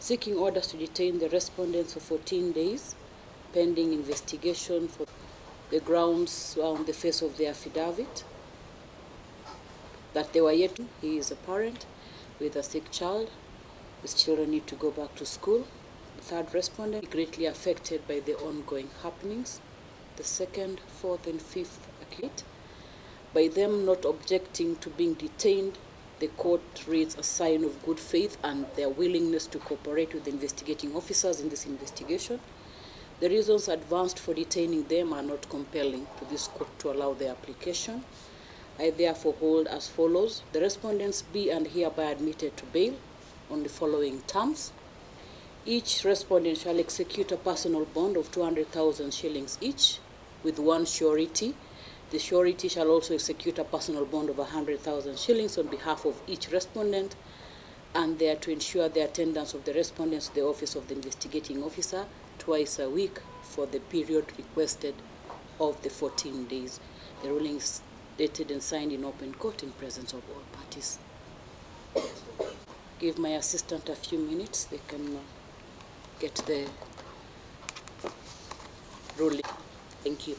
seeking orders to detain the respondents for 14 days, pending investigation for the grounds on the face of the affidavit that they were yet. He is a parent with a sick child. His children need to go back to school. The third respondent, greatly affected by the ongoing happenings. The second, fourth, and fifth accused. By them not objecting to being detained, the court reads a sign of good faith and their willingness to cooperate with the investigating officers in this investigation. The reasons advanced for detaining them are not compelling to this court to allow their application. I therefore hold as follows: the respondents be and hereby admitted to bail on the following terms. Each respondent shall execute a personal bond of 200,000 shillings each with one surety. The surety shall also execute a personal bond of 100,000 shillings on behalf of each respondent, and they are to ensure the attendance of the respondents to the office of the investigating officer twice a week for the period requested of the 14 days. The ruling is dated and signed in open court in presence of all parties. Give my assistant a few minutes, they can get the ruling. Thank you.